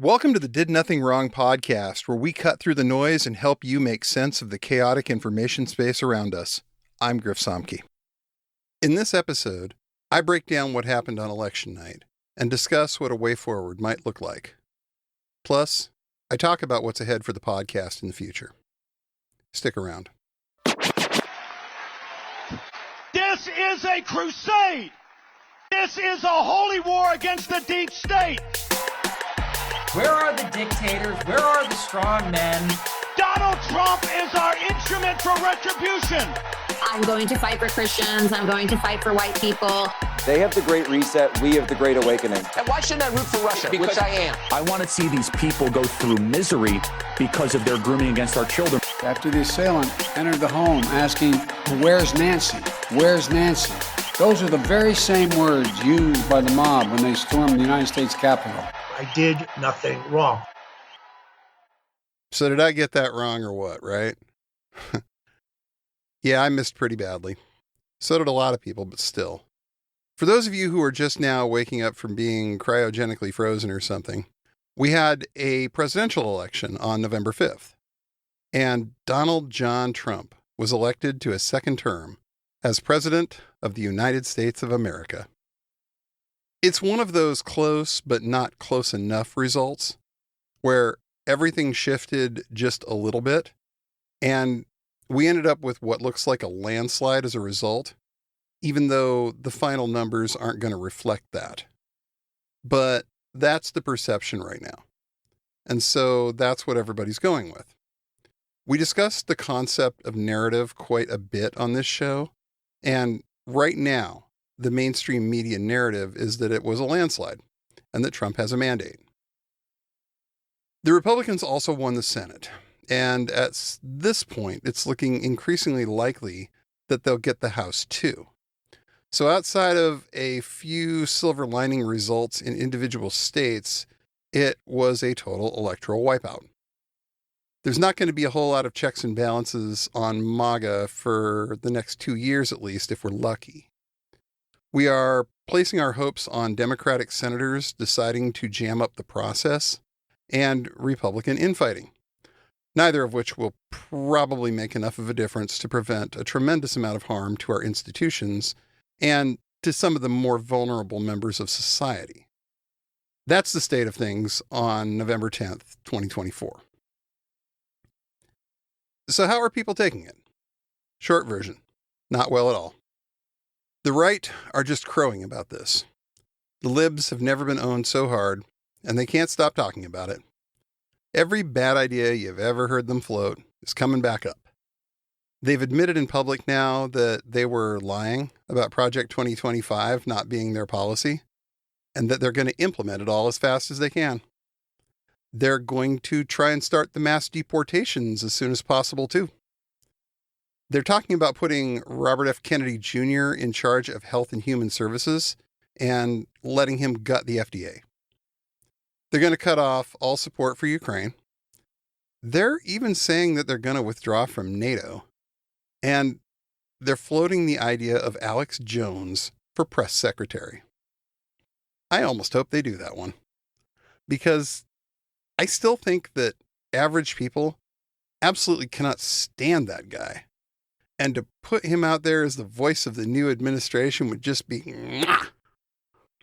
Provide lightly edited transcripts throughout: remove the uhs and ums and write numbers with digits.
Welcome to the Did Nothing Wrong podcast, where we cut through the noise and help you make sense of the chaotic information space around us. I'm Griff Somke. In this episode, I break down what happened on election night and discuss what a way forward might look like. Plus, I talk about what's ahead for the podcast in the future. Stick around. This is a crusade. This is a holy war against the deep state. Where are the dictators? Where are the strong men? Donald Trump is our instrument for retribution. I'm going to fight for Christians. I'm going to fight for white people. They have the Great Reset. We have the Great Awakening. And why shouldn't I root for Russia? Because I am. I want to see these people go through misery because of their grooming against our children. After the assailant entered the home asking, "Where's Nancy? Where's Nancy?" Those are the very same words used by the mob when they stormed the United States Capitol. I did nothing wrong. So did I get that wrong or what, right? Yeah, I missed pretty badly. So did a lot of people, but still. For those of you who are just now waking up from being cryogenically frozen or something, we had a presidential election on November 5th, and Donald John Trump was elected to a second term as President of the United States of America. It's one of those close but not close enough results where everything shifted just a little bit, and we ended up with what looks like a landslide as a result, even though the final numbers aren't going to reflect that. But that's the perception right now. And so that's what everybody's going with. We discussed the concept of narrative quite a bit on this show, and right now, the mainstream media narrative is that it was a landslide and that Trump has a mandate. The Republicans also won the Senate, and at this point, it's looking increasingly likely that they'll get the House too. So outside of a few silver lining results in individual states, it was a total electoral wipeout. There's not going to be a whole lot of checks and balances on MAGA for the next 2 years at least, if we're lucky. We are placing our hopes on Democratic senators deciding to jam up the process and Republican infighting, neither of which will probably make enough of a difference to prevent a tremendous amount of harm to our institutions and to some of the more vulnerable members of society. That's the state of things on November 10th, 2024. So how are people taking it? Short version, not well at all. The right are just crowing about this. The libs have never been owned so hard, and they can't stop talking about it. Every bad idea you've ever heard them float is coming back up. They've admitted in public now that they were lying about Project 2025 not being their policy, and that they're going to implement it all as fast as they can. They're going to try and start the mass deportations as soon as possible, too. They're talking about putting Robert F. Kennedy Jr. in charge of Health and Human Services and letting him gut the FDA. They're going to cut off all support for Ukraine. They're even saying that they're going to withdraw from NATO. And they're floating the idea of Alex Jones for press secretary. I almost hope they do that one, because I still think that average people absolutely cannot stand that guy. And to put him out there as the voice of the new administration would just be...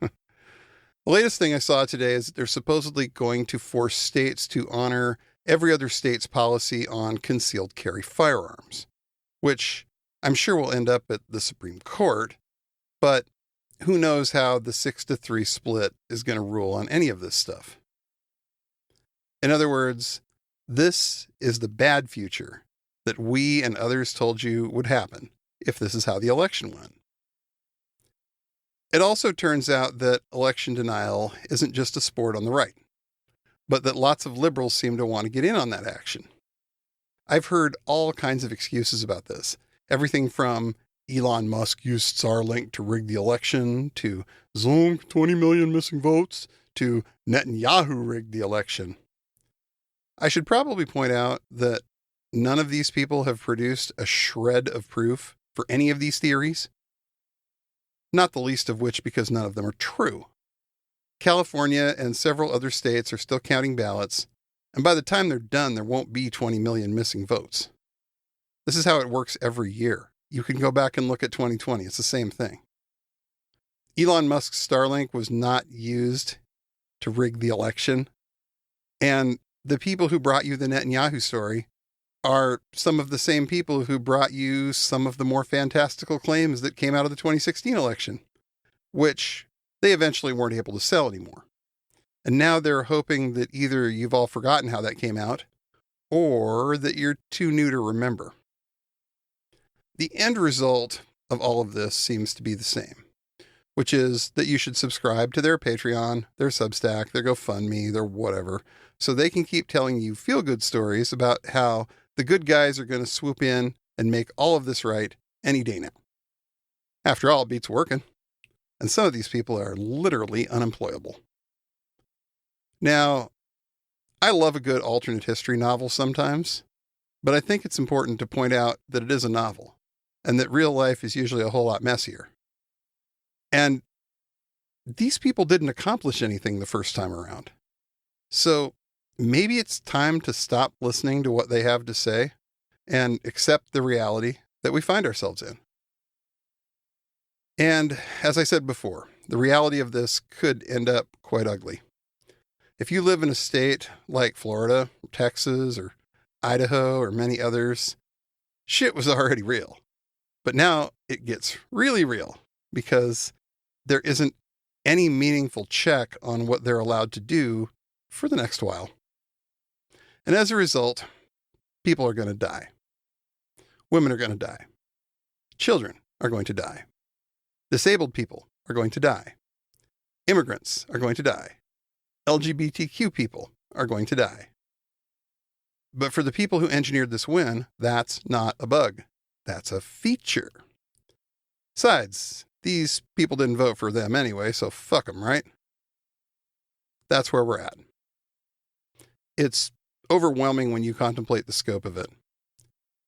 The latest thing I saw today is that they're supposedly going to force states to honor every other state's policy on concealed carry firearms, which I'm sure will end up at the Supreme Court, but who knows how the 6-3 split is going to rule on any of this stuff. In other words, this is the bad future that we and others told you would happen if this is how the election went. It also turns out that election denial isn't just a sport on the right, but that lots of liberals seem to want to get in on that action. I've heard all kinds of excuses about this. Everything from Elon Musk used Starlink to rig the election, to Zoom 20 million missing votes, to Netanyahu rigged the election. I should probably point out that none of these people have produced a shred of proof for any of these theories, not the least of which because none of them are true. California and several other states are still counting ballots, and by the time they're done, there won't be 20 million missing votes. This is how it works every year. You can go back and look at 2020. It's the same thing. Elon Musk's Starlink was not used to rig the election, and the people who brought you the Netanyahu story are some of the same people who brought you some of the more fantastical claims that came out of the 2016 election, which they eventually weren't able to sell anymore. And now they're hoping that either you've all forgotten how that came out, or that you're too new to remember. The end result of all of this seems to be the same, which is that you should subscribe to their Patreon, their Substack, their GoFundMe, their whatever, so they can keep telling you feel-good stories about how the good guys are going to swoop in and make all of this right any day now. After all, it beats working. And some of these people are literally unemployable. Now, I love a good alternate history novel sometimes, but I think it's important to point out that it is a novel, and that real life is usually a whole lot messier. And these people didn't accomplish anything the first time around. So maybe it's time to stop listening to what they have to say and accept the reality that we find ourselves in. And as I said before, the reality of this could end up quite ugly. If you live in a state like Florida, Texas, or Idaho, or many others, shit was already real. But now it gets really real because there isn't any meaningful check on what they're allowed to do for the next while. And as a result, people are going to die. Women are going to die. Children are going to die. Disabled people are going to die. Immigrants are going to die. LGBTQ people are going to die. But for the people who engineered this win, that's not a bug. That's a feature. Besides, these people didn't vote for them anyway, so fuck them, right? That's where we're at. It's overwhelming when you contemplate the scope of it.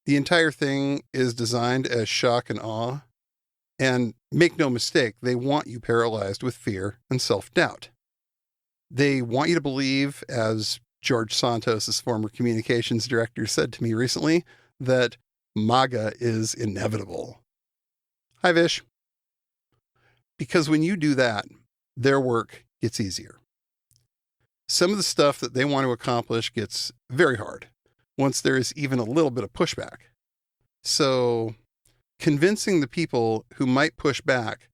The entire thing is designed as shock and awe, and make no mistake, they want you paralyzed with fear and self-doubt. They want you to believe, as George Santos' former communications director said to me recently, that MAGA is inevitable. Hi, Vish. Because when you do that, their work gets easier. Some of the stuff that they want to accomplish gets very hard once there is even a little bit of pushback. So convincing the people who might push back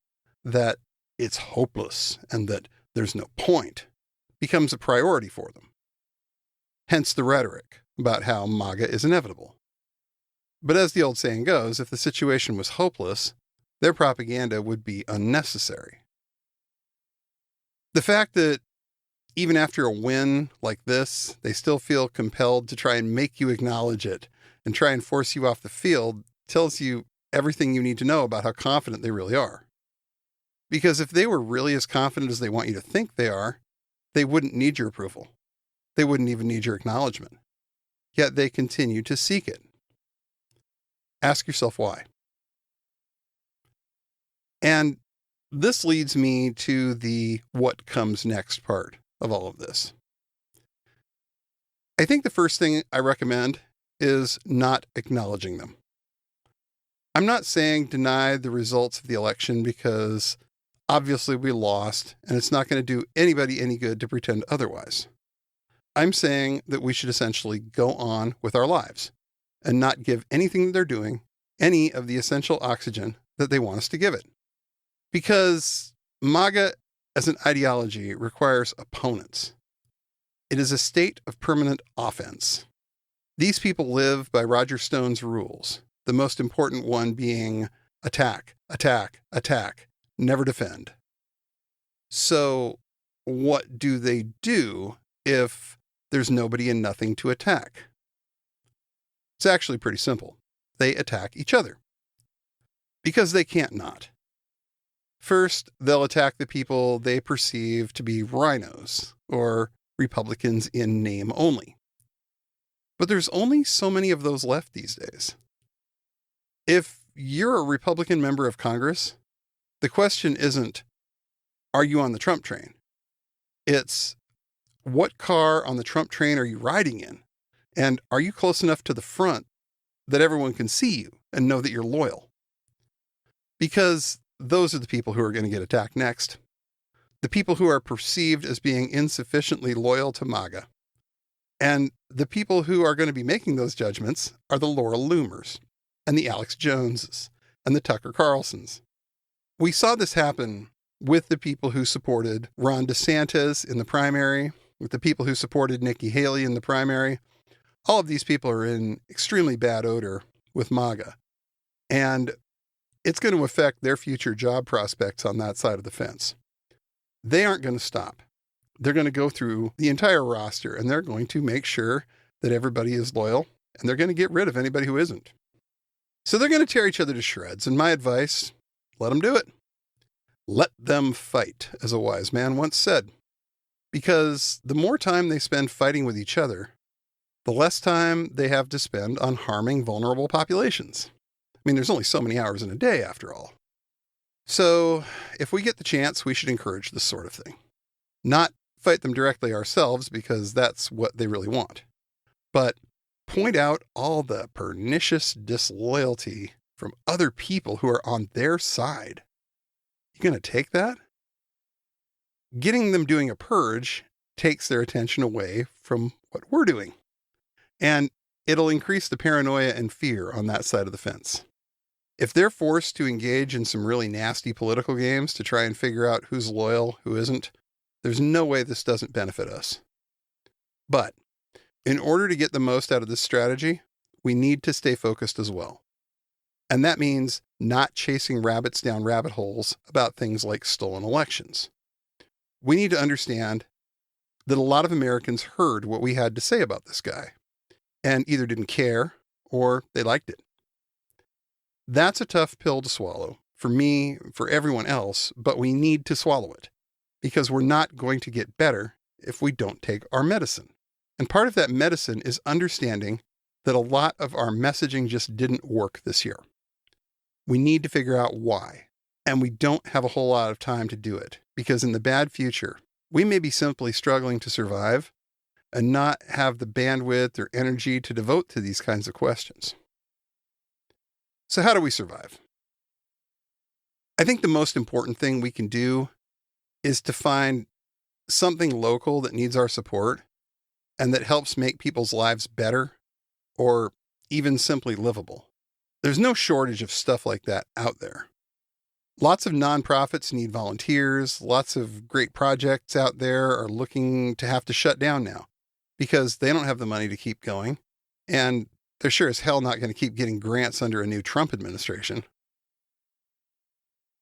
that it's hopeless and that there's no point becomes a priority for them. Hence the rhetoric about how MAGA is inevitable. But as the old saying goes, if the situation was hopeless, their propaganda would be unnecessary. The fact that even after a win like this, they still feel compelled to try and make you acknowledge it and try and force you off the field tells you everything you need to know about how confident they really are. Because if they were really as confident as they want you to think they are, they wouldn't need your approval. They wouldn't even need your acknowledgement. Yet they continue to seek it. Ask yourself why. And this leads me to the what comes next part of all of this. I think the first thing I recommend is not acknowledging them. I'm not saying deny the results of the election because obviously we lost and it's not going to do anybody any good to pretend otherwise. I'm saying that we should essentially go on with our lives and not give anything that they're doing any of the essential oxygen that they want us to give it. Because MAGA as an ideology requires opponents. It is a state of permanent offense. These people live by Roger Stone's rules, the most important one being attack, attack, attack, never defend. So what do they do if there's nobody and nothing to attack? It's actually pretty simple. They attack each other. Because they can't not. First, they'll attack the people they perceive to be rhinos, or Republicans in name only. But there's only so many of those left these days. If you're a Republican member of Congress, the question isn't, are you on the Trump train? It's what car on the Trump train are you riding in? And are you close enough to the front that everyone can see you and know that you're loyal? Because those are the people who are going to get attacked next. The people who are perceived as being insufficiently loyal to MAGA. And the people who are going to be making those judgments are the Laura Loomers and the Alex Joneses and the Tucker Carlsons. We saw this happen with the people who supported Ron DeSantis in the primary, with the people who supported Nikki Haley in the primary. All of these people are in extremely bad odor with MAGA. And it's going to affect their future job prospects on that side of the fence. They aren't going to stop. They're going to go through the entire roster and they're going to make sure that everybody is loyal and they're going to get rid of anybody who isn't. So they're going to tear each other to shreds. And my advice, let them do it. Let them fight, as a wise man once said. Because the more time they spend fighting with each other, the less time they have to spend on harming vulnerable populations. I mean, there's only so many hours in a day, after all. So if we get the chance, we should encourage this sort of thing. Not fight them directly ourselves, because that's what they really want. But point out all the pernicious disloyalty from other people who are on their side. You going to take that? Getting them doing a purge takes their attention away from what we're doing. And it'll increase the paranoia and fear on that side of the fence. If they're forced to engage in some really nasty political games to try and figure out who's loyal, who isn't, there's no way this doesn't benefit us. But in order to get the most out of this strategy, we need to stay focused as well. And that means not chasing rabbits down rabbit holes about things like stolen elections. We need to understand that a lot of Americans heard what we had to say about this guy and either didn't care or they liked it. That's a tough pill to swallow for me, for everyone else, but we need to swallow it because we're not going to get better if we don't take our medicine. And part of that medicine is understanding that a lot of our messaging just didn't work this year. We need to figure out why. And we don't have a whole lot of time to do it because in the bad future, we may be simply struggling to survive and not have the bandwidth or energy to devote to these kinds of questions. So how do we survive? I think the most important thing we can do is to find something local that needs our support and that helps make people's lives better or even simply livable. There's no shortage of stuff like that out there. Lots of nonprofits need volunteers. Lots of great projects out there are looking to have to shut down now because they don't have the money to keep going. And they're sure as hell not going to keep getting grants under a new Trump administration.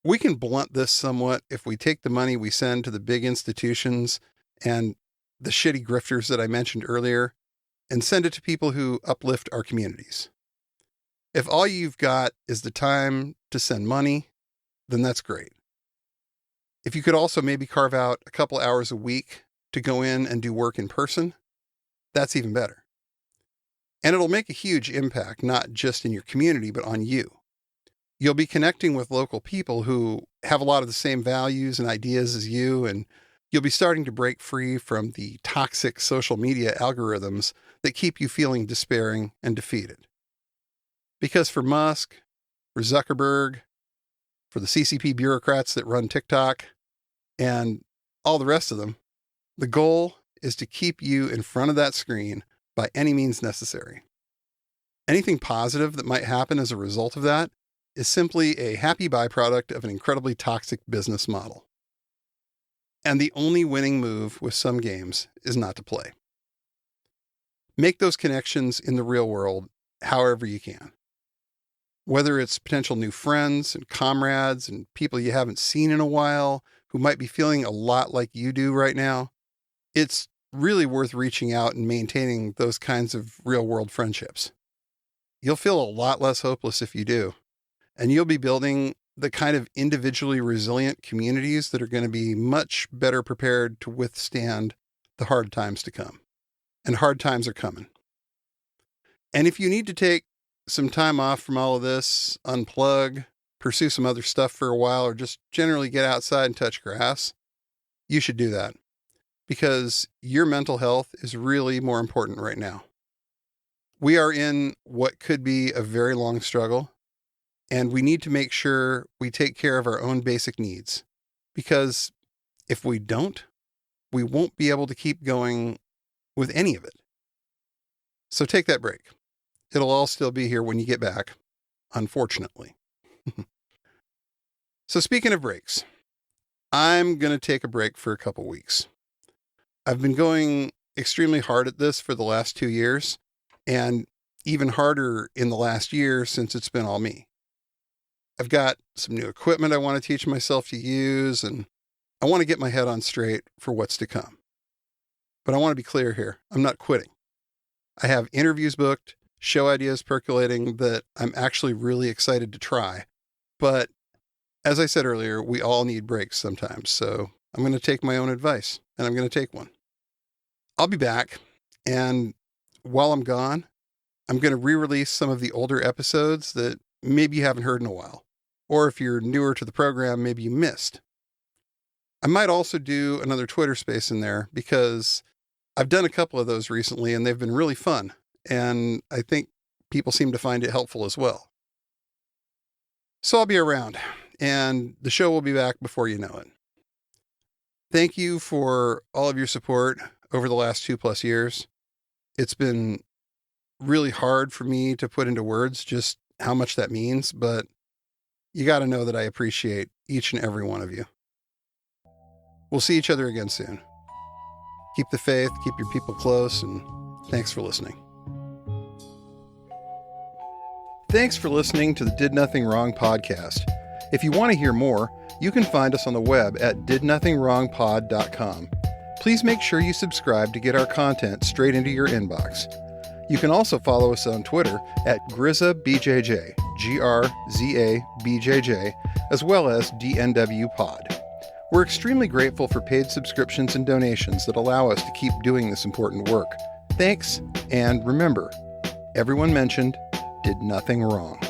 We can blunt this somewhat if we take the money we send to the big institutions and the shitty grifters that I mentioned earlier and send it to people who uplift our communities. If all you've got is the time to send money, then that's great. If you could also maybe carve out a couple hours a week to go in and do work in person, that's even better. And it'll make a huge impact, not just in your community, but on you. You'll be connecting with local people who have a lot of the same values and ideas as you, and you'll be starting to break free from the toxic social media algorithms that keep you feeling despairing and defeated. Because for Musk, for Zuckerberg, for the CCP bureaucrats that run TikTok, and all the rest of them, the goal is to keep you in front of that screen by any means necessary. Anything positive that might happen as a result of that is simply a happy byproduct of an incredibly toxic business model. And the only winning move with some games is not to play. Make those connections in the real world however you can. Whether it's potential new friends and comrades and people you haven't seen in a while who might be feeling a lot like you do right now, it's really worth reaching out and maintaining those kinds of real-world friendships. You'll feel a lot less hopeless if you do, and you'll be building the kind of individually resilient communities that are going to be much better prepared to withstand the hard times to come. And hard times are coming. And if you need to take some time off from all of this, unplug, pursue some other stuff for a while, or just generally get outside and touch grass, you should do that. because your mental health is really more important right now. We are in what could be a very long struggle, and we need to make sure we take care of our own basic needs, because if we don't, we won't be able to keep going with any of it. So take that break. It'll all still be here when you get back, unfortunately. So speaking of breaks, I'm going to take a break for a couple weeks. I've been going extremely hard at this for the last 2 years, and even harder in the last year since it's been all me. I've got some new equipment I want to teach myself to use, and I want to get my head on straight for what's to come. But I want to be clear here. I'm not quitting. I have interviews booked, show ideas percolating that I'm actually really excited to try. But as I said earlier, we all need breaks sometimes. So I'm going to take my own advice, and I'm going to take one. I'll be back, and while I'm gone, I'm going to re-release some of the older episodes that maybe you haven't heard in a while. Or if you're newer to the program, maybe you missed. I might also do another Twitter space in there, because I've done a couple of those recently and they've been really fun. And I think people seem to find it helpful as well. So I'll be around, and the show will be back before you know it. Thank you for all of your support over the last 2+ years. It's been really hard for me to put into words just how much that means, but you got to know that I appreciate each and every one of you. We'll see each other again soon. Keep the faith, keep your people close, and thanks for listening. Thanks for listening to the Did Nothing Wrong podcast. If you want to hear more, you can find us on the web at didnothingwrongpod.com. Please make sure you subscribe to get our content straight into your inbox. You can also follow us on Twitter at GRZABJJ, GRZABJJ, as well as DNWPod. We're extremely grateful for paid subscriptions and donations that allow us to keep doing this important work. Thanks, and remember, everyone mentioned did nothing wrong.